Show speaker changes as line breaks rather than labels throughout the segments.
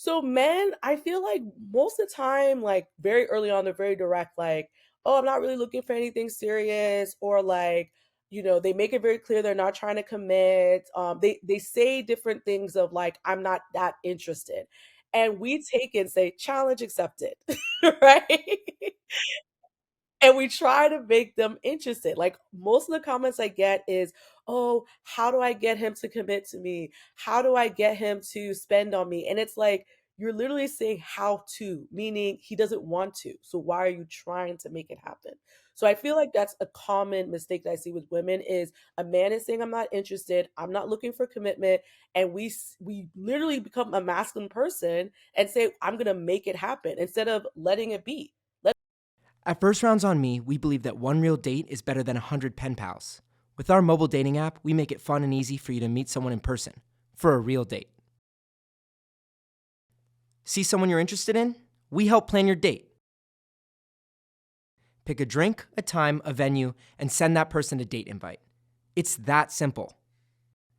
So men, I feel like most of the time, like very early on, they're very direct, like, oh, I'm not really looking for anything serious, or like, they make it very clear they're not trying to commit. They say different things of like, I'm not that interested. And we take it and say, challenge accepted, right? And we try to make them interested. Like most of the comments I get is, "Oh, how do I get him to commit to me? How do I get him to spend on me?" And it's like you're literally saying how to, meaning he doesn't want to. So why are you trying to make it happen? So I feel like that's a common mistake that I see with women is a man is saying I'm not interested, I'm not looking for commitment, and we literally become a masculine person and say I'm going to make it happen instead of letting it be.
At First Rounds on Me, we believe that one real date is better than 100 pen pals. With our mobile dating app, we make it fun and easy for you to meet someone in person for a real date. See someone you're interested in? We help plan your date. Pick a drink, a time, a venue, and send that person a date invite. It's that simple.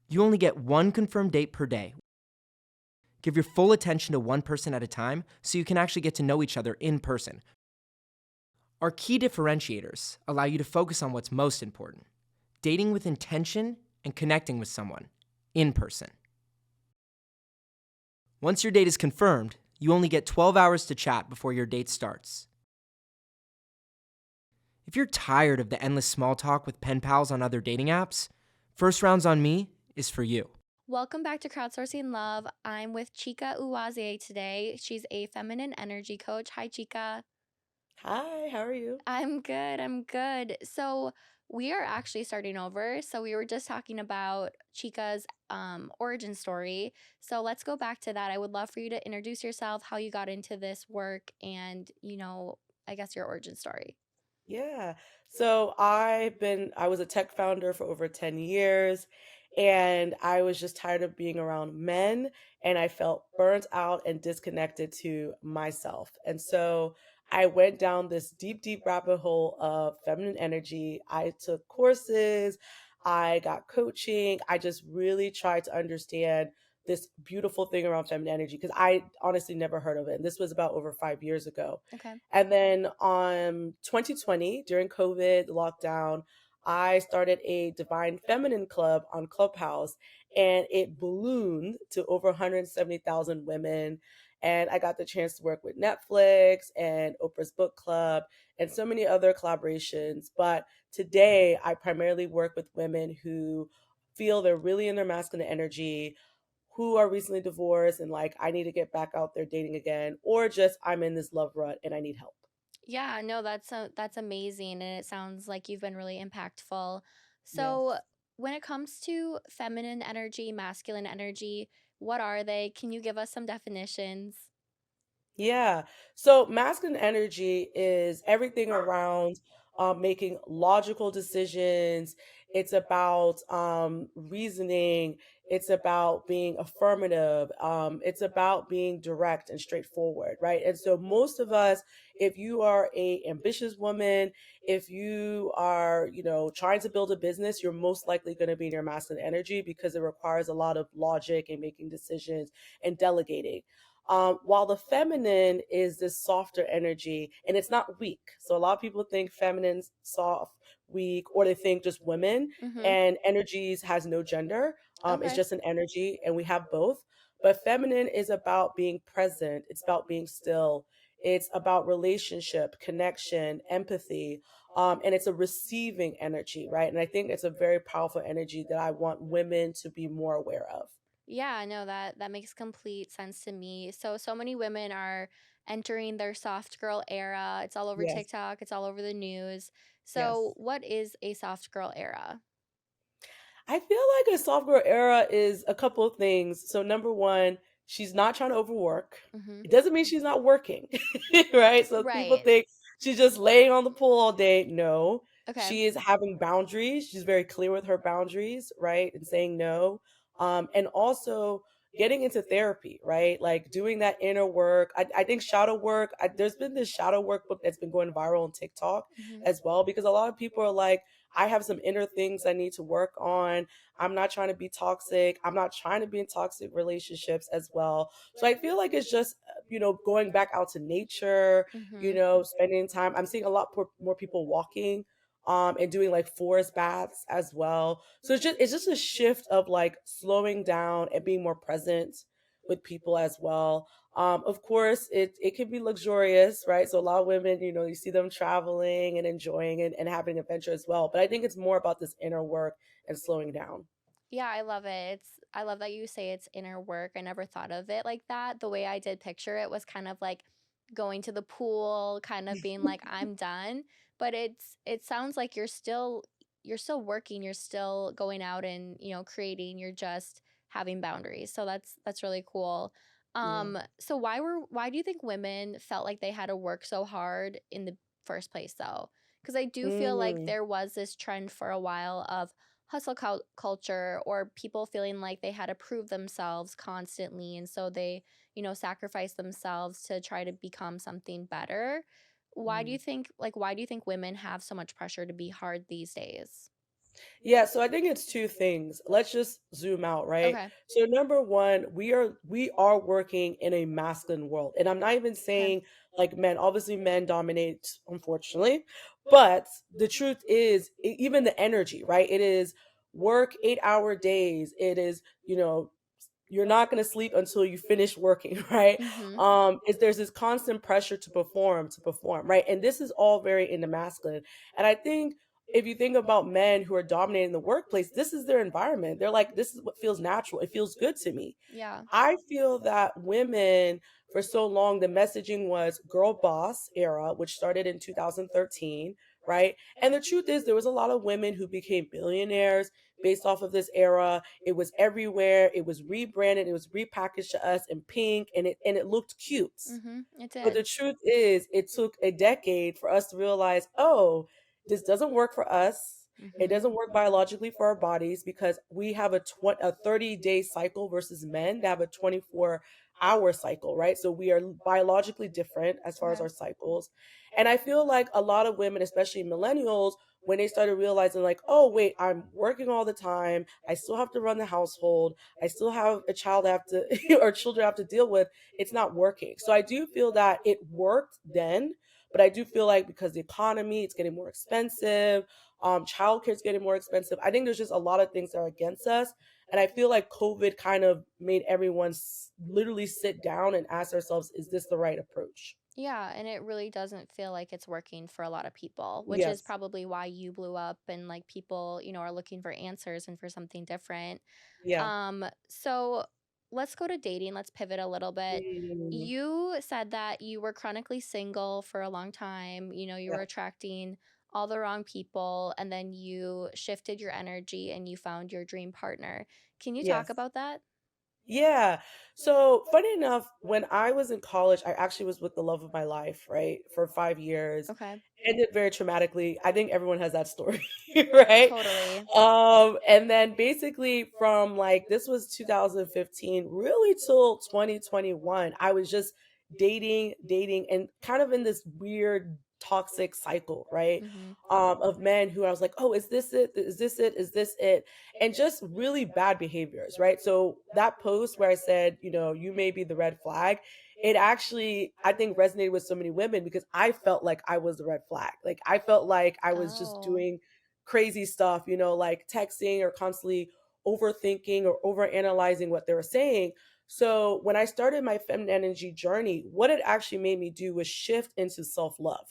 You only get one confirmed date per day. Give your full attention to one person at a time so you can actually get to know each other in person. Our key differentiators allow you to focus on what's most important: dating with intention and connecting with someone in person. Once your date is confirmed, you only get 12 hours to chat before your date starts. If you're tired of the endless small talk with pen pals on other dating apps, First Rounds on Me is for you.
Welcome back to Crowdsourcing Love. I'm with Chika Uwazie today. She's a feminine energy coach. Hi, Chika.
Hi, how are you?
I'm good. I'm good. So, we are actually starting over. So, we were just talking about Chika's origin story. So, let's go back to that. I would love for you to introduce yourself, how you got into this work, and, I guess your origin story.
Yeah. So I was a tech founder for over 10 years, and I was just tired of being around men, and I felt burnt out and disconnected to myself. And so I went down this deep, deep rabbit hole of feminine energy. I took courses, I got coaching. I just really tried to understand this beautiful thing around feminine energy because I honestly never heard of it. And this was about over 5 years ago.
Okay.
And then on 2020, during COVID lockdown, I started a Divine Feminine Club on Clubhouse, and it ballooned to over 170,000 women. And I got the chance to work with Netflix and Oprah's Book Club and so many other collaborations. But today, I primarily work with women who feel they're really in their masculine energy, who are recently divorced and like I need to get back out there dating again, or just I'm in this love rut and I need help.
Yeah, no, that's amazing, and it sounds like you've been really impactful. So,
Yes.
when it comes to feminine energy, masculine energy, what are they? Can you give us some definitions?
Yeah. So masculine energy is everything around making logical decisions. It's about reasoning. It's about being affirmative. It's about being direct and straightforward, right? And so most of us, if you are a ambitious woman, if you are, trying to build a business, you're most likely going to be in your masculine energy because it requires a lot of logic and making decisions and delegating. While the feminine is this softer energy and it's not weak. So a lot of people think feminine's soft, weak, or they think just women,
Mm-hmm.
and energies has no gender. It's
Okay.
just an energy and we have both. But feminine is about being present, it's about being still, it's about relationship, connection, empathy. And it's a receiving energy, right? And I think it's a very powerful energy that I want women to be more aware of.
Yeah, no, that makes complete sense to me. So many women are entering their soft girl era. It's all over
Yes,
TikTok, it's all over the news. So,
yes.
what is a soft girl era?
I feel like a soft girl era is a couple of things. So number one, she's not trying to overwork.
Mm-hmm.
It doesn't mean she's not working, right? So people
Right.
think she's just laying on the pool all day. No,
Okay.
she is having boundaries. She's very clear with her boundaries, right? And saying no. And also getting into therapy, right? Like doing that inner work. I think shadow work, there's been this shadow work book that's been going viral on TikTok
Mm-hmm.
as well, because a lot of people are like, I have some inner things I need to work on. I'm not trying to be toxic. I'm not trying to be in toxic relationships as well. So I feel like it's just, going back out to nature,
Mhm.
spending time. I'm seeing a lot more people walking and doing like forest baths as well. So it's just a shift of like slowing down and being more present with people as well. Of course, it can be luxurious, right? So a lot of women, you see them traveling and enjoying and having adventure as well. But I think it's more about this inner work and slowing down.
Yeah, I love it. I love that you say it's inner work. I never thought of it like that. The way I did picture it was kind of like going to the pool, kind of being like I'm done, but it sounds like you're still working, you're still going out and, creating, you're just having boundaries. So that's really cool.
Yeah.
So why do you think women felt like they had to work so hard in the first place though? Because I do feel like
Mm.
there was this trend for a while of hustle culture or people feeling like they had to prove themselves constantly and so they sacrifice themselves to try to become something better.
Mm.
Why do you think women have so much pressure to be hard these days?
Yeah, so I think it's two things. Let's just zoom out, right?
Okay.
So number one, we are working in a masculine world. And I'm not even
Okay.
saying like men, obviously men dominate, unfortunately. But the truth is, even the energy, right? It is work 8-hour days. It is, you're not going to sleep until you finish working, right?
Mhm.
Is there's this constant pressure to perform, right? And this is all very in the masculine. And I think if you think about men who are dominating the workplace, this is their environment. They're like, this is what feels natural. It feels good to me.
Yeah.
I feel that women, for so long, the messaging was girl boss era, which started in 2013, right? And the truth is, there was a lot of women who became billionaires based off of this era. It was everywhere. It was rebranded. It was repackaged to us in pink, and it looked cute.
Mhm. It
But the
did.
truth is, it took a decade for us to realize, oh, this doesn't work for us. It
Mhm.
doesn't work biologically for our bodies because we have a 30-day cycle versus men that have a 24-hour cycle, right? So we are biologically different as far as
Okay.
our cycles. And I feel like a lot of women, especially millennials, when they started realizing, like, oh, wait, I'm working all the time. I still have to run the household. I still have a child I have to, or children I have to deal with. It's not working. So I do feel that it worked then, but I do feel like because the economy, it's getting more expensive, childcare is getting more expensive. I think there's just a lot of things that are against us. And I feel like COVID kind of made everyone literally sit down and ask ourselves, is this the right approach?
Yeah, and it really doesn't feel like it's working for a lot of people, which is
Yes.
probably why you blew up and like people, are looking for answers and for something different.
Yeah.
So let's go to dating. Let's pivot a little bit.
Mm,
You said that you were chronically single for a long time. You
yeah.
were attracting all the wrong people, and then you shifted your energy and you found your dream partner. Can you talk
Yes.
about that?
Yeah. So funny enough, when I was in college, I actually was with the love of my life, right? For 5 years.
Okay.
Ended very traumatically. I think everyone has that story, right?
Totally.
And then basically from like this was 2015, really till 2021, I was just dating, and kind of in this weird toxic cycle, right?
Mhm.
Of men who I was like, oh, is this it? Is this it? Is this it? And just really bad behaviors, right? So that post where I said, you may be the red flag, it actually, I think, resonated with so many women because I felt like I was the red flag. Like I felt like I was just
Oh.
doing crazy stuff, like texting or constantly overthinking or overanalyzing what they were saying. So when I started my feminine energy journey, what it actually made me do was shift into self-love.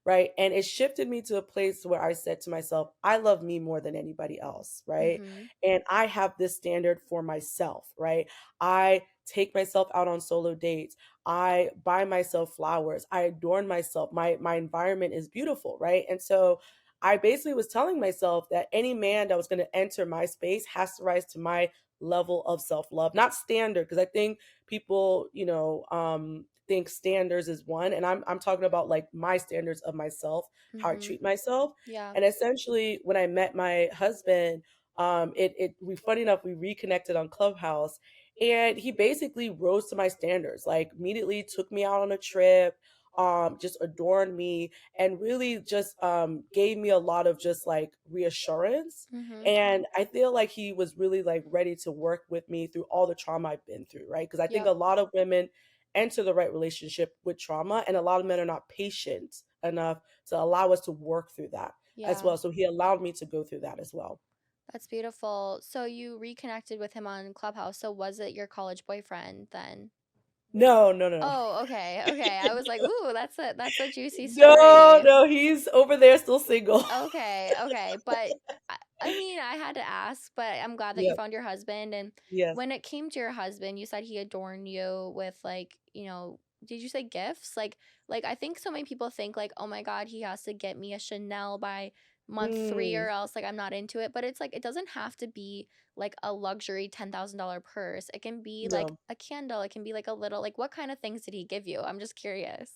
Right. And it shifted me to a place where I said to myself, I love me more than anybody else. Right.
Mhm.
And I have this standard for myself. Right. I take myself out on solo dates. I buy myself flowers. I adorn myself. My environment is beautiful. Right. And so I basically was telling myself that any man that was going to enter my space has to rise to my level of self-love, not standard, because I think people, think standards is one, and I'm talking about like my standards of myself, how I
Mhm.
treat myself.
Yeah.
And essentially when I met my husband, we funny enough, we reconnected on Clubhouse, and he basically rose to my standards, like immediately took me out on a trip, just adorned me and really just gave me a lot of just like reassurance.
Mhm.
And I feel like he was really like ready to work with me through all the trauma I've been through, right? Because I think
Yep.
a lot of women enter the right relationship with trauma, and a lot of men are not patient enough to allow us to work through that as
Yeah.
well. So he allowed me to go through that as well.
That's beautiful. So you reconnected with him on Clubhouse. So was it your college boyfriend then?
No, no, no, no.
Oh, okay. Okay. I was like, "Ooh, that's a juicy
No,
story."
no, he's over there still single.
Okay, okay. But I mean, I had to ask, but I'm glad that you
Yep.
found your husband. And
Yes.
when it came to your husband, you said he adorned you with like, did you say gifts? Like I think so many people think like, oh my God, he has to get me a Chanel by month three
Mm,
or else like I'm not into it. But it's like it doesn't have to be like a luxury $10,000 purse. It can be like
no.
a candle. It can be like a little like what kind of things did he give you? I'm just curious.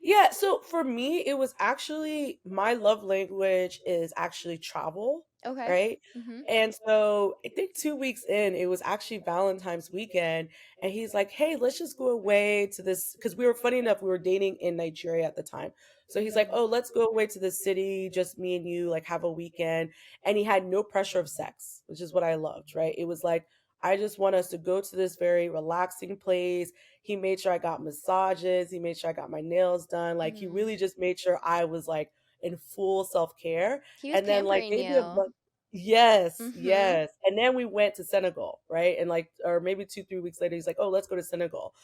Yeah, so for me, it was actually my love language is actually travel,
Okay.
right?
Mm-hmm.
And so I think 2 weeks in, it was actually Valentine's weekend. And he's like, hey, let's just go away to this. Because we were funny enough, we were dating in Nigeria at the time. So he's like,
Mm.
oh, let's go away to the city, just me and you, like have a weekend. And he had no pressure of sex, which is what I loved, right? It was like, I just want us to go to this very relaxing place. He made sure I got massages. He made sure I got my nails done. Like he
Mm.
really just made sure I was like in full self-care.
He was
And then like
pampering
maybe a
you.
month. Yes,
Mhm.
yes. And then we went to Senegal, right? And like or maybe 2, 3 weeks later, he's like, oh, let's go to Senegal.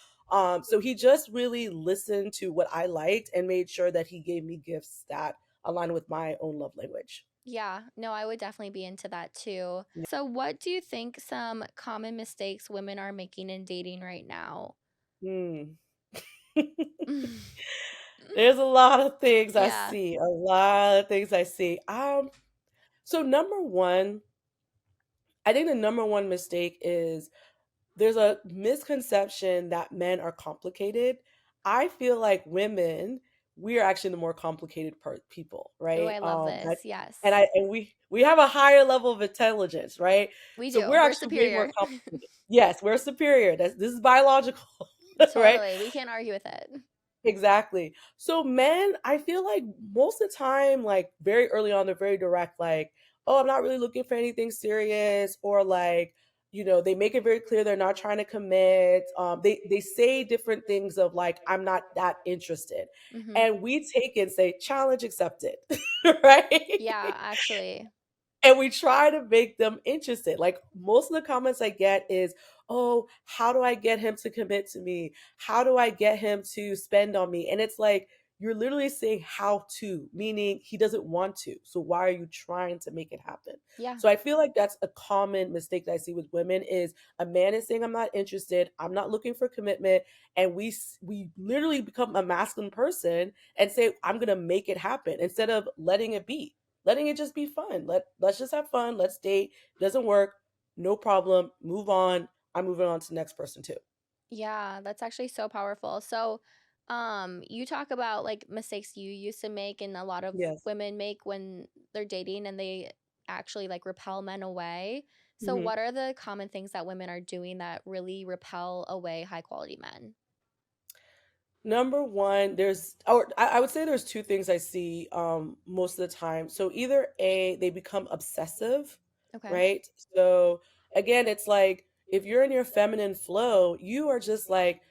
So he just really listened to what I liked and made sure that he gave me gifts that aligned with my own love language.
Yeah, no, I would definitely be into that too. So, what do you think some common mistakes women are making in dating right now?
Hmm. There's a lot of things I
Yeah.
see. A lot of things I see. So number one, I think the number one mistake is there's a misconception that men are complicated. I feel like women, we are actually the more complicated people,
Oh,
right?
I love this. Yes.
And we have a higher level of intelligence, right?
We
So
do.
we're
We're
actually way more
superior.
complicated. Yes, we're superior. This is biological, right?
Totally. We can't argue with it.
Exactly. So men, I feel like most of the time, like very early on, they're very direct, like, oh, I'm not really looking for anything serious, or like, they make it very clear they're not trying to commit. They say different things of like, I'm not that interested.
Mhm.
And we take it and say, challenge accepted, right?
Yeah, actually.
And we try to make them interested. Like most of the comments I get is, "Oh, how do I get him to commit to me? How do I get him to spend on me?" And it's like you're literally saying how to, meaning he doesn't want to. So why are you trying to make it happen?
Yeah.
So I feel like that's a common mistake that I see with women is a man is saying I'm not interested, I'm not looking for commitment, and we literally become a masculine person and say I'm going to make it happen instead of letting it be, letting it just be fun. Let's just have fun. Let's date. Doesn't work, no problem. Move on. I'm moving on to the next person too.
Yeah, that's actually so powerful. So, you talk about like mistakes you used to make and a lot of
Yes.
women make when they're dating and they actually like repel men away. So,
hmm
what are the common things that women are doing that really repel away high quality men?
Number one, or I would say there's two things I see most of the time. So either A, they become obsessive,
Okay.
right? So again, it's like if you're in your feminine flow, you are just like,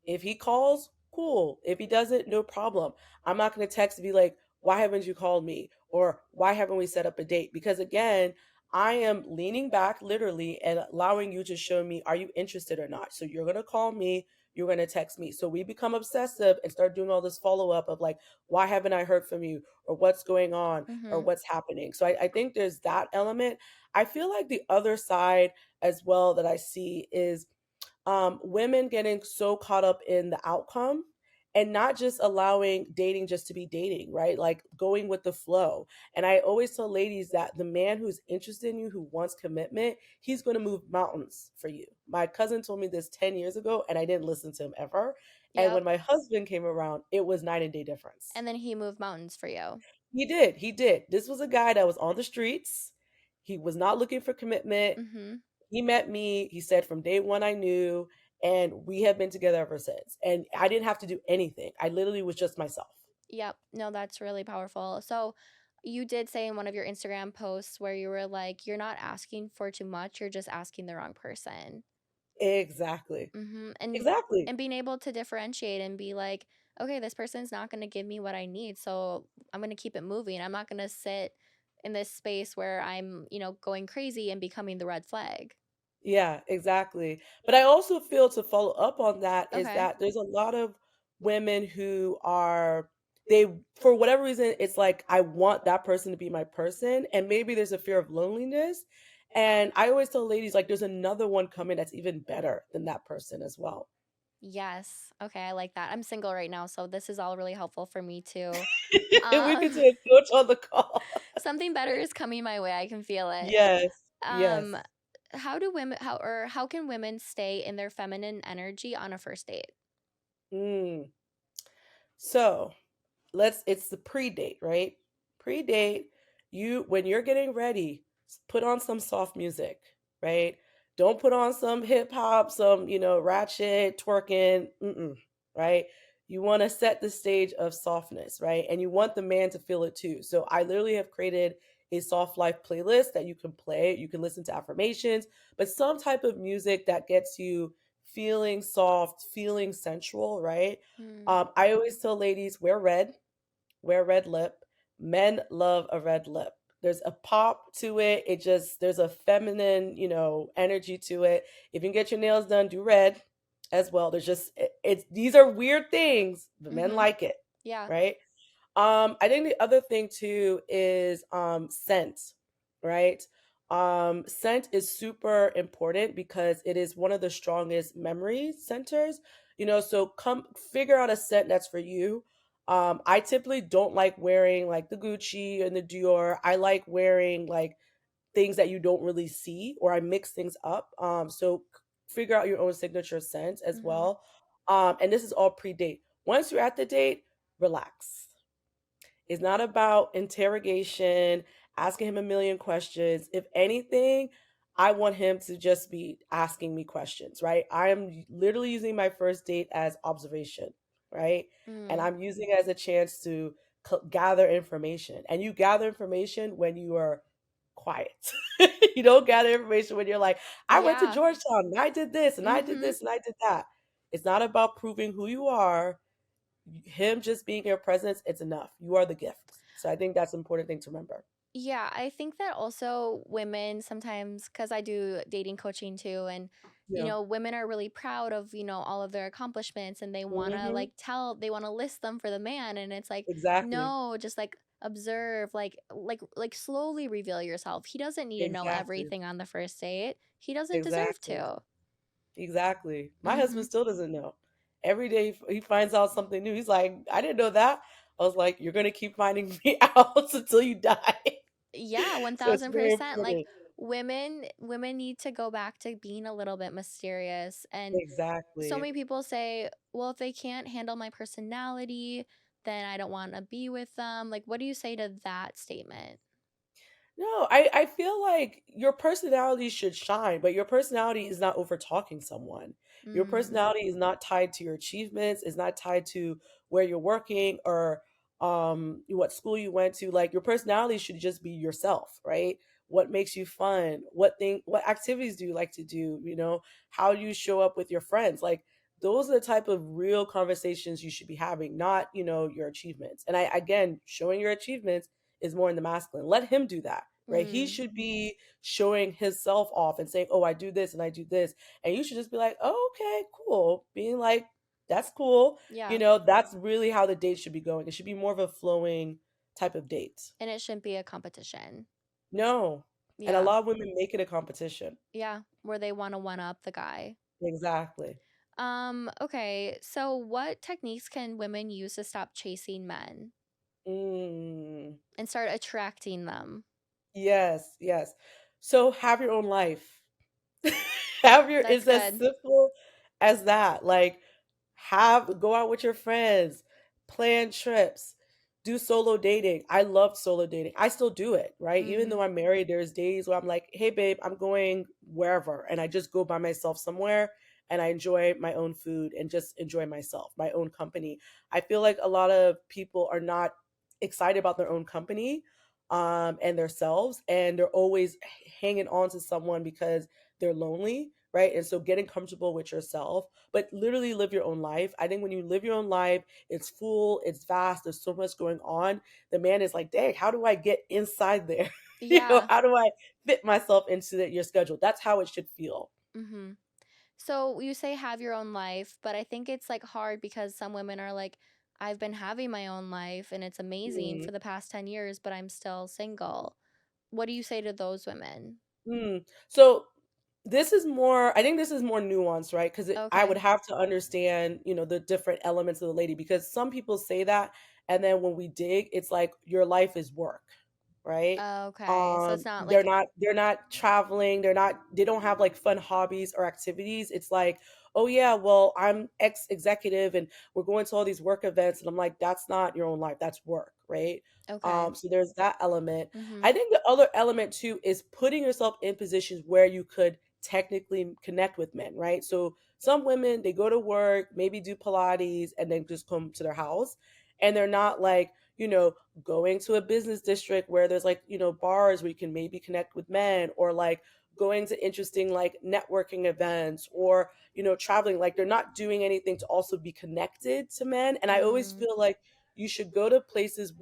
if he calls, cool. If he doesn't, no problem. I'm not going to text and be like, why haven't you called me? Or why haven't we set up a date? Because again, I am leaning back literally and allowing you to show me, are you interested or not? So you're going to call me, you're going to text me. So we become obsessive and start doing all this follow up of like, why haven't I heard from you? Or what's going on? Or
Mhm.
what's happening? So I think there's that element. I feel like the other side as well that I see is women getting so caught up in the outcome and not just allowing dating just to be dating, right? Like going with the flow. And I always tell ladies that the man who's interested in you, who wants commitment, he's going to move mountains for you. My cousin told me this 10 years ago, and I didn't listen to him ever. And
Yep.
when my husband came around, it was night and day difference.
And then he moved mountains for you.
He did. He did. This was a guy that was on the streets. He was not looking for commitment.
Mhm.
He met me. He said from day one I knew. And we have been together ever since. And I didn't have to do anything. I literally was just myself.
Yep. No, that's really powerful. So you did say in one of your Instagram posts where you were like, you're not asking for too much, you're just asking the wrong person.
Exactly.
Mm-hmm.
Exactly.
And being able to differentiate and be like, okay, this person's not going to give me what I need, so I'm going to keep it moving. I'm not going to sit in this space where I'm, going crazy and becoming the red flag.
Yeah, exactly. But I also feel, to follow up on that, is
Okay.
that there's a lot of women who are, they, for whatever reason, it's like, I want that person to be my person. And maybe there's a fear of loneliness. And I always tell ladies, like, there's another one coming that's even better than that person as well.
Yes. Okay, I like that. I'm single right now, so this is all really helpful for me too.
We
Um,
could do a coach on the call.
something better is coming my way. I can feel it.
Yes. Yes.
Um, how can women stay in their feminine energy on a first date?
Mm. So, it's the pre-date, right? Pre-date, you, when you're getting ready, put on some soft music, right? Don't put on some hip hop, some, ratchet twerking, right? You want to set the stage of softness, right? And you want the man to feel it too. So I literally have created a soft life playlist that you can play. You can listen to affirmations, but some type of music that gets you feeling soft, feeling sensual, right?
Hmm.
I always tell ladies, wear red lip. Men love a red lip. There's a pop to it. There's a feminine, energy to it. If you can get your nails done, do red as well. It's these are weird things, but men
Mm-hmm.
like it,
Yeah.
right? I think the other thing too is scent, right? Scent is super important because it is one of the strongest memory centers. So come figure out a scent that's for you. I typically don't like wearing like the Gucci and the Dior. I like wearing like things that you don't really see, or I mix things up. So figure out your own signature scent as
Mm-hmm.
well. And this is all pre-date. Once you're at the date, relax. It's not about interrogation, asking him a million questions. If anything, I want him to just be asking me questions, right? I am literally using my first date as observation, right? And
Mm.
I'm using it as a chance to gather information. And you gather information when you are quiet. You don't gather information when you're like, I went to
Yeah.
Georgetown and I did this and I did
Mm-hmm.
this and I did that. It's not about proving who you are. Him just being your presence, it's enough. You are the gift. So I think that's an important thing to remember.
Yeah, I think that also women sometimes, because I do dating coaching too, and
Yeah.
women are really proud of all of their accomplishments, and they want to
Hmm.
they want to list them for the man, and it's like,
Exactly.
no, just like observe, like slowly reveal yourself. He doesn't need to know
Exactly.
everything on the first date. He doesn't deserve
Exactly.
to.
Exactly. My
Mm-hmm.
husband still doesn't know. Every day he finds out something new. He's like, I didn't know that. I was like, you're gonna keep finding me out until you die.
Yeah,
So it's very
1000%. Like
important.
women need to go back to being a little bit mysterious. And so
Exactly.
many people say, well, if they can't handle my personality, then I don't want to be with them. Like, what do you say to that statement?
No, I feel like your personality should shine, but your personality is not over talking someone. Your
Mm,
personality is not tied to your achievements, is not tied to where you're working or what school you went to. Like your personality should just be yourself, right? What makes you fun? What activities do you like to do? How do you show up with your friends? Like those are the type of real conversations you should be having, not, your achievements. And I again, showing your achievements is more in the masculine. Let him do that, right? He
mm,
should be showing himself off and saying, "Oh, I do this and I do this," and you should just be like, "Oh, okay, cool." Being like, "That's cool."
yeah.
That's really how the date should be going. It should be more of a flowing type of date.
And it shouldn't be a competition.
No, and a
Yeah.
lot of women make it a competition.
Yeah. Where they want to one up the guy.
Exactly.
Okay. So what techniques can women use to stop chasing men
Mm.
and start attracting them?
Yes, yes. So have your own life. Have your
That's
It's as
good.
simple as that. Like have go out with your friends, plan trips, do solo dating. I love solo dating. I still do it, right? Even
Mm,
though I'm married, there's days where I'm like, "Hey babe, I'm going wherever." And I just go by myself somewhere and I enjoy my own food and just enjoy myself, my own company. I feel like a lot of people are not excited about their own company and themselves, and they're always hanging on to someone because they're lonely, right? And so getting comfortable with yourself, but literally live your own life. I think when you live your own life, it's full, it's vast, there's so much going on. The man is like, dang, how do I get inside there?
Yeah.
How do I fit myself into your schedule? That's how it should feel.
Mhm. So you say have your own life, but I think it's like hard because some women are like, I've been having my own life and it's amazing
Mm,
for the past 10 years, but I'm still single. What do you say to those women?
mm. So this is more, I think this is more nuanced, right? Because I would
Okay.
have to understand, the different elements of the lady, because some people say that, and then when we dig, it's like your life is work, right?
Okay. So it's not
They're
like,
not traveling, they don't have like fun hobbies or activities. It's like, oh yeah, well, I'm ex executive and we're going to all these work events, and I'm like, that's not your own life, that's work, right?
okay.
So there's that element.
Mhm.
I think the other element too is putting yourself in positions where you could technically connect with men, right? So some women, they go to work, maybe do Pilates, and then just come to their house. And they're not like, going to a business district where there's like, bars where you can maybe connect with men, or like going to interesting like networking events, or, traveling. Like they're not doing anything to also be connected to men. And I always
Mm,
feel like you should go to places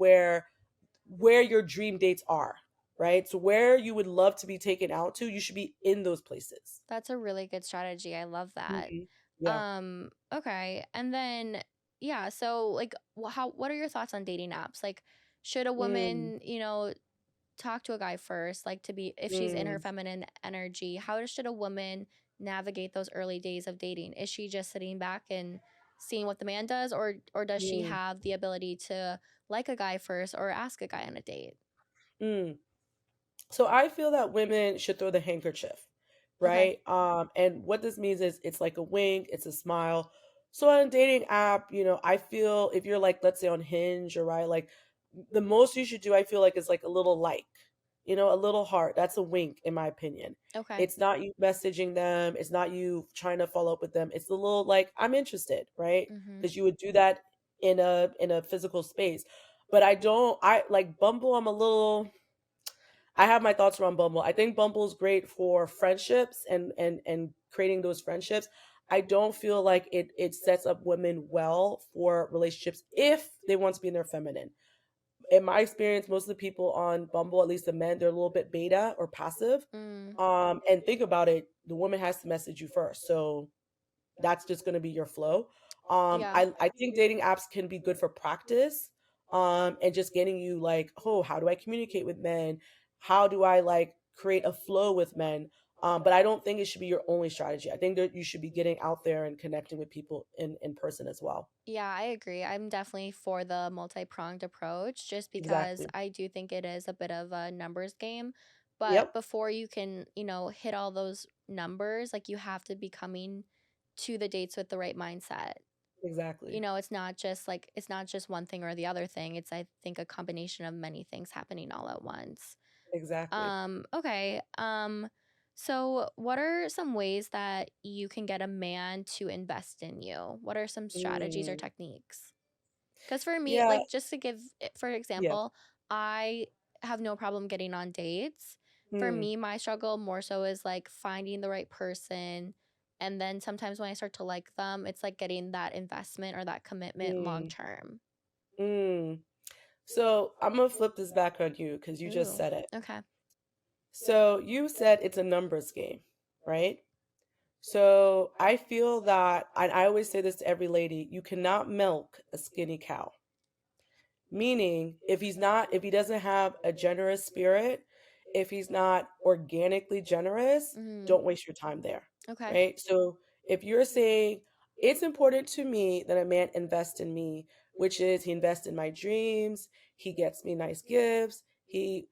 where your dream dates are, right? So where you would love to be taken out to, you should be in those places.
that's a really good strategy. I love that.
Mhm. Yeah.
Okay. And then yeah, so like what are your thoughts on dating apps? Like should a
Mm,
woman, talk to a guy first, like to be if she's in her
mm,
feminine energy, should a woman navigate those early days of dating? Is she just sitting back and seeing what the man does, or does she
mm,
have the ability to like a guy first or ask a guy on a date?
mm. So I feel that women should throw the handkerchief,
Okay.
right? And what this means is it's like a wink, it's a smile. So on a dating app, I feel if you're like, let's say on Hinge, or right, like the most you should do, I feel like, is like a little like, a little heart. That's a wink, in my opinion.
Okay.
It's not you messaging them, it's not you trying to follow up with them. It's a little like, I'm interested, right?
Mhm.
Because you would do that in a physical space. But I like Bumble, I have my thoughts around Bumble. I think Bumble's great for friendships and creating those friendships. I don't feel like it sets up women well for relationships if they want to be in their feminine. In my experience, most of the people on Bumble, at least the men, they're a little bit beta or passive.
Mm.
And think about it, the woman has to message you first. So that's just going to be your flow.
Yeah.
I think dating apps can be good for practice, and just getting you like, oh, how do I communicate with men? How do I like create a flow with men? But I don't think it should be your only strategy. I think that you should be getting out there and connecting with people in person as well.
Yeah, I agree. I'm definitely for the multi-pronged approach just because
Exactly.
I do think it is a bit of a numbers game. But
Yep.
before you can, hit all those numbers, like you have to be coming to the dates with the right mindset.
Exactly.
It's not just one thing or the other thing. It's I think a combination of many things happening all at once.
Exactly.
Okay. So what are some ways that you can get a man to invest in you? What are some strategies or
Mm.
techniques? Because for me,
Yeah.
like just to give, for
Yeah.
example, I have no problem getting on dates. For
Mm.
me, my struggle more so is like finding the right person. And then sometimes when I start to like them, it's like getting that investment or that commitment long
Mm.
term.
Mm. So I'm gonna flip this back on you because you just
Ooh,
said it.
okay.
So you said it's a numbers game, right? So I feel that, and I always say this to every lady, you cannot milk a skinny cow. Meaning, if he doesn't have a generous spirit, if he's not organically generous,
Mm,
don't waste your time there.
okay.
Right? So if you're saying it's important to me that a man invest in me, which is he invests in my dreams, he gets me nice gifts, he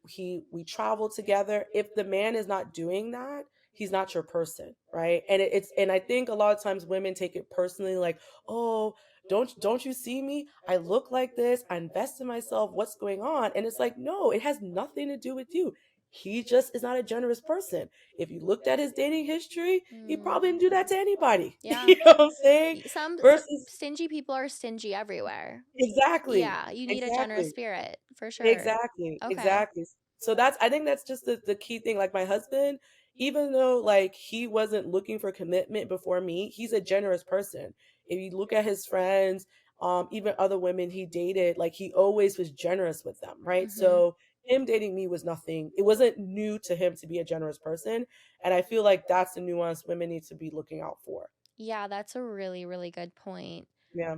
we travel together. If the man is not doing that, he's not your person, right? And and I think a lot of times women take it personally, like, oh, don't you see me? I look like this. I invest in myself. What's going on? And it's like, no, it has nothing to do with you. he just is not a generous person. If you looked at his dating history, he
Mm,
probably didn't do that to anybody.
yeah.
You know what I'm saying?
Some
Versus
stingy people are stingy everywhere.
exactly,
Yeah, you need a generous
exactly.
spirit for sure.
Exactly,
Okay.
exactly. So that's I think that's just the key thing. Like my husband, even though like he wasn't looking for commitment before me, he's a generous person. If you look at his friends, even other women he dated, like he always was generous with them, right?
Mhm.
So him dating me was nothing. It wasn't new to him to be a generous person, and I feel like that's the nuance women need to be looking out for.
Yeah, that's a really, really good point.
Yeah.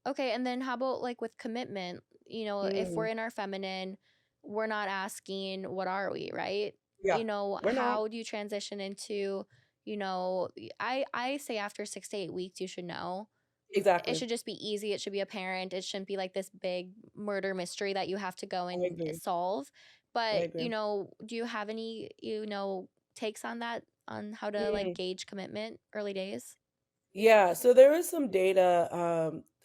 Okay, and then how about like with commitment? If we're
Mm,
in our feminine, we're not asking what are we, right?
yeah. We're not
How do you transition into, I say after 6 to 8 weeks you should know. It
exactly.
should just be easy. It should be apparent. It shouldn't be like this big murder mystery that you have to go
I
and
agree.
solve.
I
But,
agree.
do you have any, takes on that, on how to like
Mm.
gauge commitment early days?
Yeah, so there is some data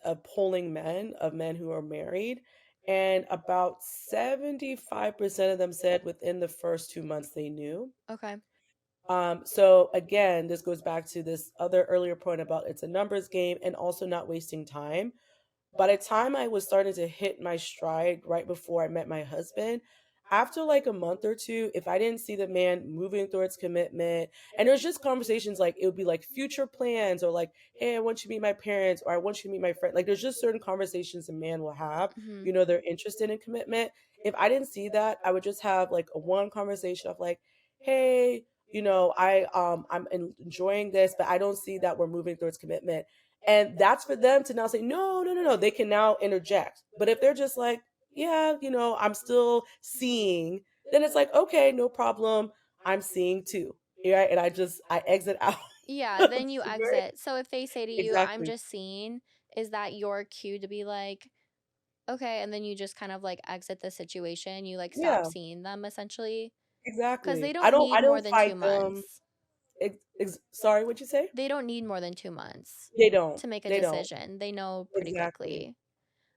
of polling men of men who are married, and about 75% of them said within the first 2 months they knew.
Okay.
So again, this goes back to this other earlier point about it's a numbers game and also not wasting time. By the time I was starting to hit my stride right before I met my husband, after like a month or two, if I didn't see the man moving towards commitment, and it was just conversations like it would be like future plans or like, hey, I want you to meet my parents or I want you to meet my friend. Like there's just certain conversations a man will have,
Hmm.
they're interested in commitment. If I didn't see that, I would just have like a one conversation of like, hey, I'm enjoying this, but I don't see that we're moving towards commitment, and that's for them to now say, no, no, no, no. They can now interject. But if they're just like, yeah, I'm still seeing, then it's like, okay, no problem. I'm seeing too. Right. And I exit out.
Yeah, then you
It's very
exit. So if they say to you, I'm
exactly.
just seeing, is that your cue to be like, okay, and then you just kind of like exit the situation, you like stop
Yeah,
seeing them essentially? Because they
exactly. I
don't
don't I
need more
don't
than
fight
two
them.
months.
Sorry, what'd you say?
They don't need more than 2 months
They don't.
to make a
They don't.
decision. They know pretty
Exactly.
quickly.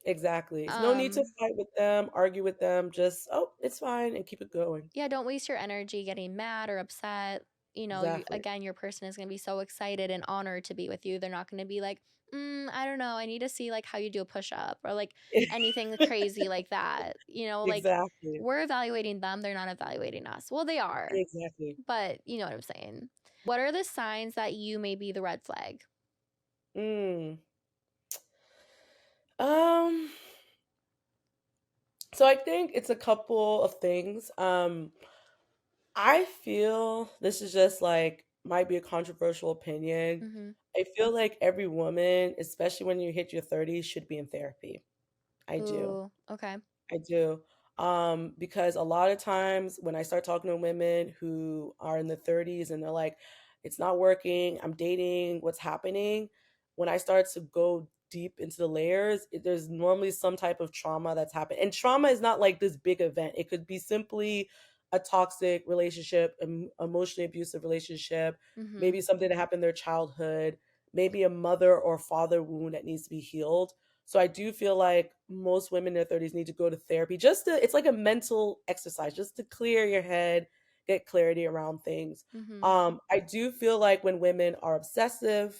Exactly. It's no need to
Um,
fight with them, argue with them. Just, oh, it's fine and keep it going.
yeah, don't waste your energy getting mad or upset.
Exactly.
Again, your person is going to be so excited and honored to be with you. They're not going to be like, I don't know. I need to see like how you do a push up or like anything crazy like that. Like
Exactly.
we're evaluating them. They're not evaluating us. Well, they are,
Exactly.
but you know what I'm saying. What are the signs that you may be the red flag?
Mm. Um, so I think it's a couple of things. I feel this is just like might be a controversial opinion.
Mm-hmm.
I feel like every woman, especially when you hit your 30s, should be in therapy. I do.
Ooh, okay.
I do. Because a lot of times when I start talking to women who are in the 30s and they're like, it's not working, I'm dating, what's happening? When I start to go deep into the layers, there's normally some type of trauma that's happened. And trauma is not like this big event, it could be simply a toxic relationship, emotionally abusive relationship,
Mm-hmm.
maybe something that happened in their childhood, maybe a mother or father wound that needs to be healed. So I do feel like most women in their 30s need to go to therapy just to it's like a mental exercise just to clear your head, get clarity around things.
Mm-hmm.
I do feel like when women are obsessive,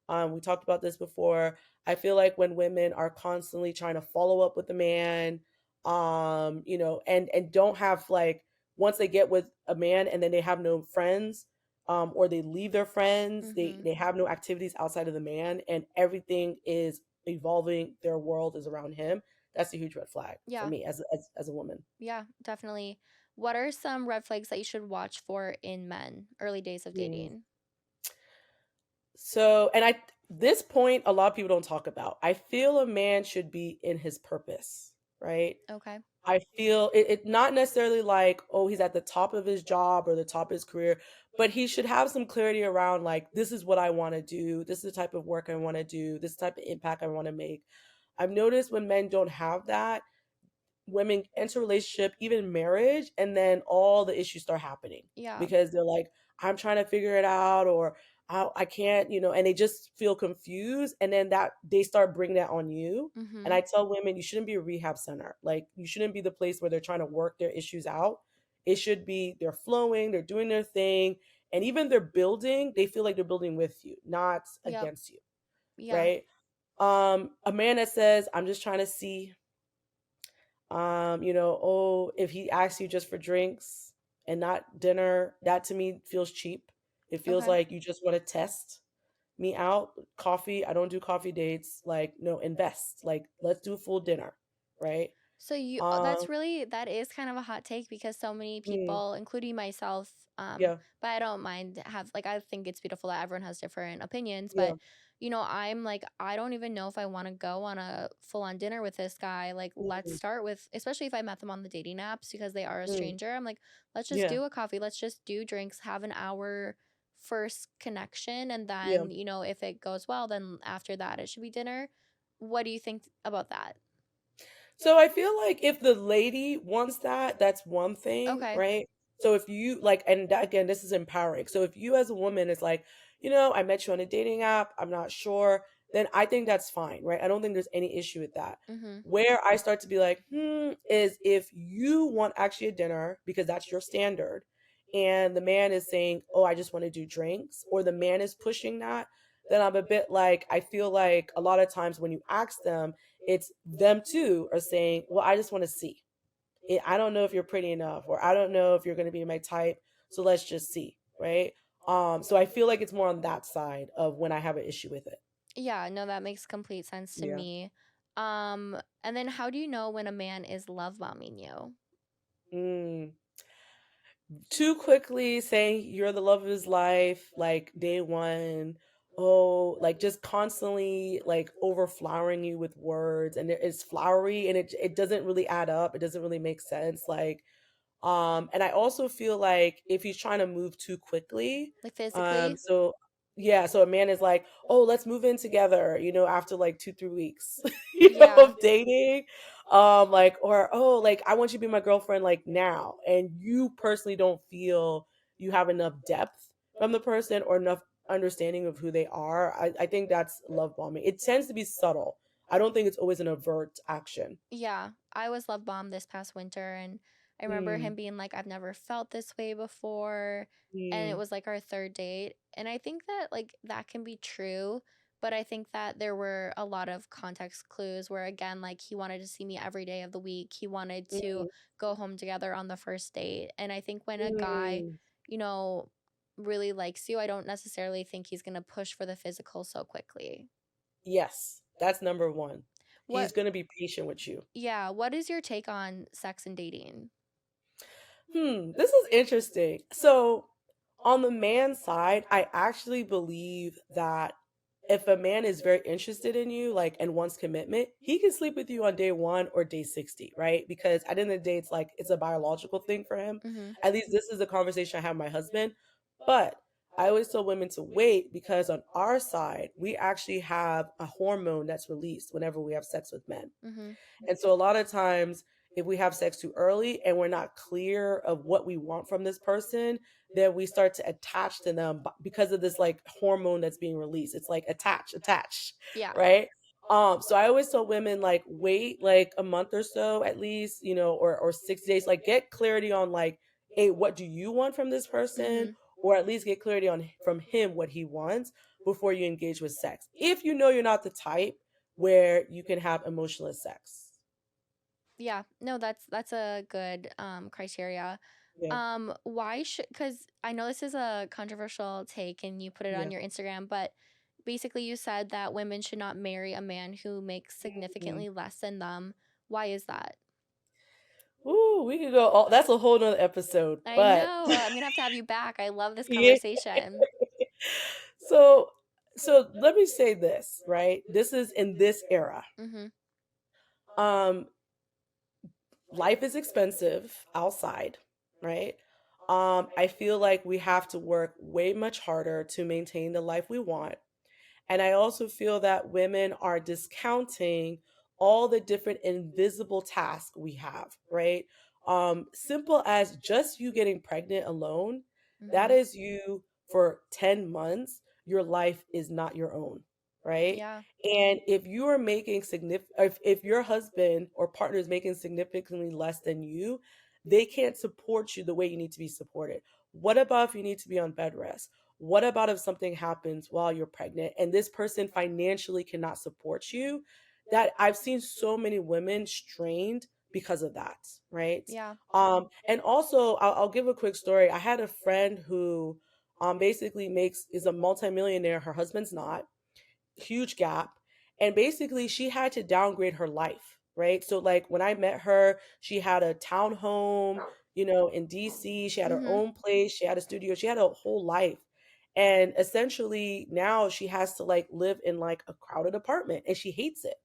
we talked about this before. I feel like when women are constantly trying to follow up with a man, and don't have like once they get with a man and then they have no friends, or they leave their friends, they
Mm-hmm.
they have no activities outside of the man, and everything is evolving, their world is around him. That's a huge red flag for
Yeah.
me as a woman.
Yeah, definitely. What are some red flags that you should watch for in men early days of
Mm.
dating?
So, and I this point a lot of people don't talk about. I feel a man should be in his purpose, right?
Okay.
I feel it not necessarily like, oh, he's at the top of his job or the top of his career, but he should have some clarity around like, this is what I want to do. This is the type of work I want to do. This type of impact I want to make. I've noticed when men don't have that, women enter a relationship, even marriage, and then all the issues start happening
Yeah.
because they're like, I'm trying to figure it out, or I can't, and they just feel confused. And then that they start bringing that on you. And
Mm-hmm.
I tell women, you shouldn't be a rehab center. Like, you shouldn't be the place where they're trying to work their issues out. it should be they're flowing, they're doing their thing, and even they're building, they feel like they're building with you, not
Yep.
against you,
Yeah.
right? A man that says, I'm just trying to see, oh, if he asks you just for drinks and not dinner, that to me feels cheap. It feels
Okay.
like you just want to test me out. Coffee, I don't do coffee dates. Like, no, invest. Like, let's do a full dinner, right?
So you
Um,
that's really that is kind of a hot take because so many
mm,
people, including myself,
yeah,
but I don't mind have like I think it's beautiful that everyone has different opinions,
yeah,
but I'm like I don't even know if I want to go on a full on dinner with this guy. Like let's
mm,
start with especially if I met them on the dating apps because they are a
mm,
stranger. I'm like, let's just
yeah,
do a coffee, let's just do drinks, have an hour first connection and
yeah.
then, if it goes well, then after that it should be dinner. What do you think about that?
So I feel like if the lady wants that, that's one thing,
Okay.
right? So if you like, and that, again, this is empowering. So if you as a woman is like, I met you on a dating app, I'm not sure, then I think that's fine, right? I don't think there's any issue with that.
Mhm.
Where I start to be like, is if you want actually a dinner because that's your standard, and the man is saying, oh, I just want to do drinks, or the man is pushing that, then I'm a bit like, I feel like a lot of times when you ask them, it's them too are saying, well, I just want to see. I don't know if you're pretty enough, or I don't know if you're going to be my type. So let's just see. Right. So I feel like it's more on that side of when I have an issue with it.
Yeah, no, that makes complete sense to
Yeah.
me. And then how do you know when a man is love bombing you?
Mm. Too quickly saying you're the love of his life, like day one. Oh, like just constantly like overflowering you with words, and it's flowery, and it doesn't really add up. It doesn't really make sense. Like, and I also feel like if he's trying to move too quickly,
Like physically?
so yeah, so a man is like, oh, let's move in together, after like 2, 3 weeks,
Yeah.
of dating. Like, or oh, like I want you to be my girlfriend like now. And you personally don't feel you have enough depth from the person or enough understanding of who they are. I think that's love bombing. It tends to be subtle. I don't think it's always an overt action.
Yeah, I was love bombed this past winter and I remember him
Mm,
being like, I've never felt this way before. And it
mm,
was like our third date. And I think that like that can be true, but I think that there were a lot of context clues where again, like he wanted to see me every day of the week. He wanted to
mm,
go home together on the first date. And I think when a guy,
mm.
you know, really likes you, I don't necessarily think he's going to push for the physical so quickly.
Yes, that's number one. He's
What
gonna be patient with you.
Yeah, what is your take on sex and dating?
This is interesting. So, on the man side, I actually believe that if a man is very interested in you, like, and wants commitment, he can sleep with you on day one or day 60, right? Because at the end of the day, it's like it's a biological thing for him.
Mhm.
At least this is a conversation I have with my husband. But I always tell women to wait because on our side, we actually have a hormone that's released whenever we have sex with men.
Mhm.
And so a lot of times, if we have sex too early and we're not clear of what we want from this person, then we start to attach to them because of this like hormone that's being released. It's like attach,
Yeah.
right? So I always tell women like wait like a month or so at least, or 6 days, like get clarity on like, hey, what do you want from this person?
Mhm.
Or at least get clarity on from him what he wants before you engage with sex. If you know you're not the type where you can have emotionless sex.
Yeah. No, that's a good criteria.
Yeah,
Why should cuz I know this is a controversial take and you put it on
yeah.
your Instagram, but basically you said that women should not marry a man who makes
Mhm.
significantly less than them. Why is that?
Ooh, we could go all that's a whole nother episode,
I
but
know. I'm going to have you back. I love this
yeah.
conversation.
So let me say this, right? This is in this era.
Mhm.
Um, Life is expensive outside, right? I feel like we have to work way much harder to maintain the life we want. And I also feel that women are discounting all the different invisible tasks we have, right? Simple as just you getting pregnant alone, that
Mhm.
is you for 10 months, your life is not your own, right?
Yeah.
And if you are making significant, if your husband or partner is making significantly less than you, they can't support you the way you need to be supported. What about if you need to be on bed rest? What about if something happens while you're pregnant and this person financially cannot support you? That I've seen so many women strained because of that, right?
Yeah.
And also I'll give a quick story. I had a friend who basically makes is a multimillionaire. Her husband's not, huge gap. And basically, she had to downgrade her life, right? So, like, when I met her, she had a townhome, in DC. She had her
Mhm.
own place. She had a studio. She had a whole life. And essentially, now she has to like live in like a crowded apartment and she hates it.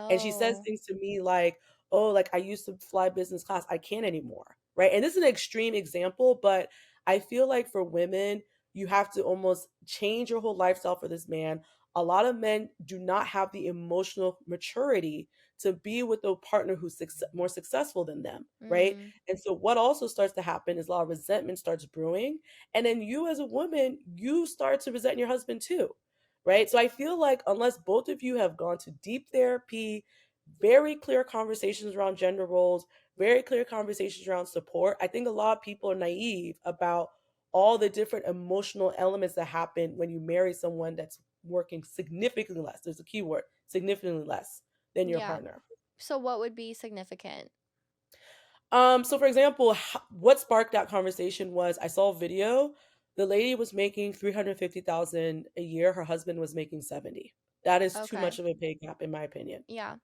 And she says
Oh.
things to me like, oh, like I used to fly business class. I can't anymore. Right. And this is an extreme example, but I feel like for women, you have to almost change your whole lifestyle for this man. A lot of men do not have the emotional maturity to be with a partner who's more successful than them, right?
Mm.
And so what also starts to happen is a lot of resentment starts brewing, and then you as a woman, you start to resent your husband too, right? So I feel like unless both of you have gone to deep therapy, very clear conversations around gender roles, very clear conversations around support, I think a lot of people are naive about all the different emotional elements that happen when you marry someone that's working significantly less. There's a key word, significantly less than your
Yeah.
partner.
So what would be significant?
So for example, what sparked that conversation was I saw a video. The lady was making 350,000 a year. Her husband was making 70. That is too
Okay.
much of a pay gap, in my opinion.
Yeah.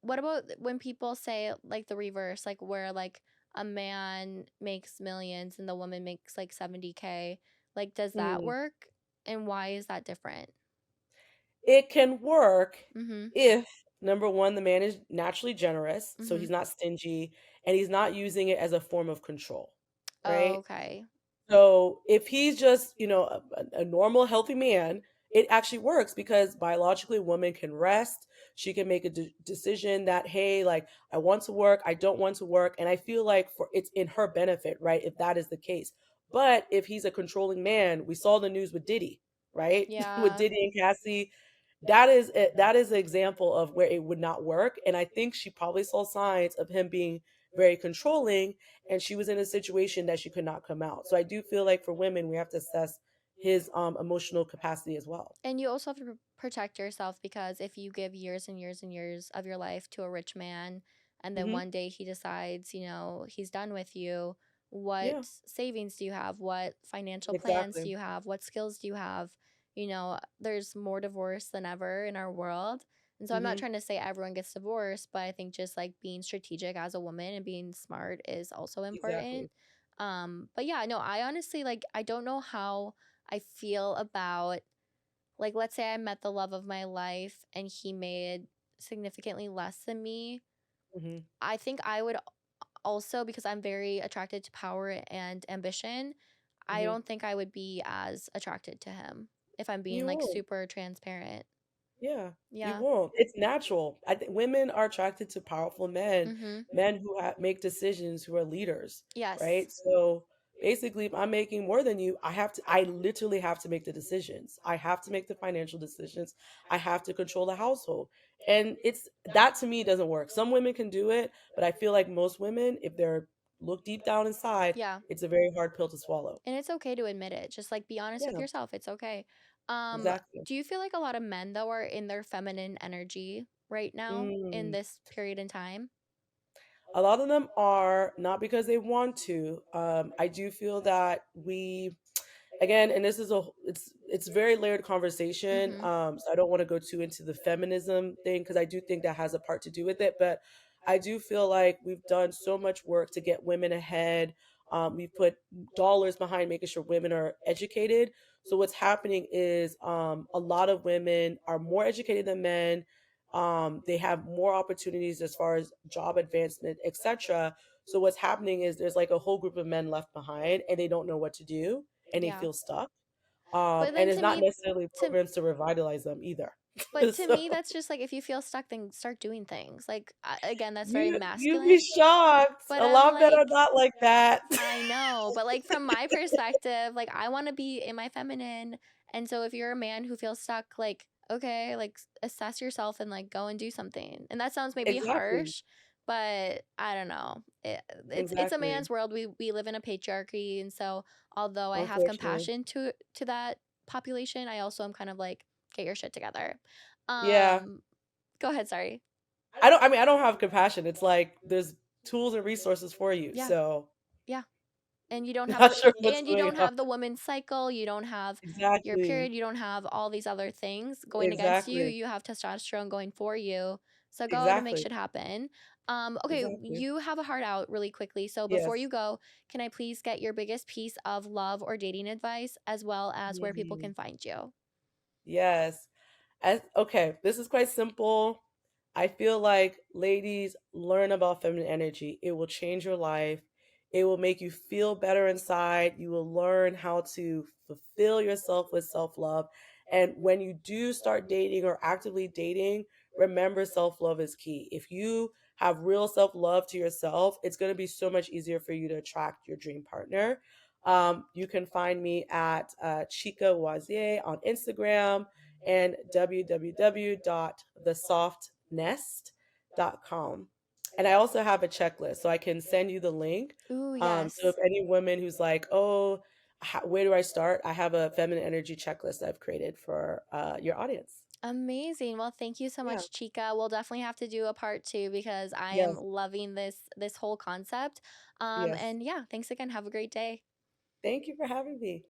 What about when people say like the reverse, like where like a man makes millions and the woman makes like 70K? Like, does that
Hmm.
work? And why is that different?
It can work
Mm-hmm.
if, number one, the man is naturally generous, so
Mm-hmm.
he's not stingy, and he's not using it as a form of control, right?
Okay.
So if he's just, a normal, healthy man, it actually works because biologically, a woman can rest. She can make a decision that, hey, like I want to work, I don't want to work, and I feel like for it's in her benefit, right? If that is the case. But if he's a controlling man, we saw the news with Diddy, right? With
Yeah.
Diddy and Cassie, that is an example of where it would not work. And I think she probably saw signs of him being very controlling, and she was in a situation that she could not come out. So I do feel like for women, we have to assess his emotional capacity as well.
And you also have to protect yourself because if you give years and years and years of your life to a rich man and then
Hmm.
one day he decides, he's done with you, what
Yeah,
savings do you have? What financial plans do
exactly.
you have? What skills do you have? There's more divorce than ever in our world. And so I'm not
Hmm.
trying to say everyone gets divorced, but I think just like being strategic as a woman and being smart is also important.
Exactly.
But yeah, no, I honestly like I don't know how I feel about like, let's say I met the love of my life and he made significantly less than me.
Hmm.
I think I would also, because I'm very attracted to power and ambition, I
Hmm.
don't think I would be as attracted to him if I'm being
You
like
won't.
super transparent.
Yeah, you
Yeah.
won't. It's natural. I think women are attracted to powerful men,
Mm-hmm.
men who make decisions, who are leaders,
Yes.
right? So basically, if I'm making more than you, I literally have to make the decisions. I have to make the financial decisions. I have to control the household. And it's that to me doesn't work. Some women can do it, but I feel like most women, if they're look deep down inside,
Yeah.
it's a very hard pill to swallow.
And it's okay to admit it. Just like be honest with
Yeah,
yourself. It's okay.
exactly.
Do you feel like a lot of men though are in their feminine energy right now in
Mm.
this period in time?
A lot of them are not because they want to. I do feel that we again, and this is it's a very layered conversation.
Mm-hmm.
So I don't want to go too into the feminism thing because I do think that has a part to do with it. But I do feel like we've done so much work to get women ahead. We've put dollars behind making sure women are educated. So what's happening is a lot of women are more educated than men. They have more opportunities as far as job advancement, etc. So what's happening is there's like a whole group of men left behind and they don't know what to do and they
Yeah.
feel stuck.
But
And
then
it's
to
not
me,
necessarily
to
programs to revitalize them either.
but to
So
me, that's just like if you feel stuck, then start doing things. Like again, that's very
you'd be
masculine.
shocked.
But
A
I'm
lot of men are
like,
not like that.
I know, but like from my perspective, like I want to be in my feminine. And so if you're a man who feels stuck, like, okay, like assess yourself and like go and do something. And that sounds maybe
Exactly.
harsh, but I don't know. It's a
Exactly.
man's world. We live in a patriarchy, and so although I have
Unfortunately.
compassion to that population, I also am kind of like, get your shit together.
Yeah.
Um, Go ahead. Sorry.
I mean, I don't have compassion. It's like there's tools and resources for you.
Yeah,
So
yeah. And you don't have
not sure what's
and you
going
don't
on.
have the woman's cycle, you don't have your
Exactly.
period, you don't have all these other things going against you.
Exactly.
You have testosterone going for you. So go out and make
Exactly.
shit happen. Okay,
Exactly.
you have a heart out really quickly. So before
Yes.
you go, can I please get your biggest piece of love or dating advice as well as where people
Mhm.
can find you?
Yes. Okay, this is quite simple. I feel like ladies learn about feminine energy. It will change your life. It will make you feel better inside. You will learn how to fulfill yourself with self love. And when you do start dating or actively dating, remember self love is key. If you have real self love to yourself, it's going to be so much easier for you to attract your dream partner. You can find me at Chika Uwazie on Instagram and www.thesoftnest.com. And I also have a checklist, so I can send you the link.
Ooh,
So if
yes.
any woman who's like, oh, where do I start? I have a feminine energy checklist I've created for your audience.
Amazing. Well, thank you so
Yeah.
much, Chica. We'll definitely have to do a part two because I am
Yes.
loving this whole concept.
Yes.
And yeah, thanks again. Have a great day.
Thank you for having me.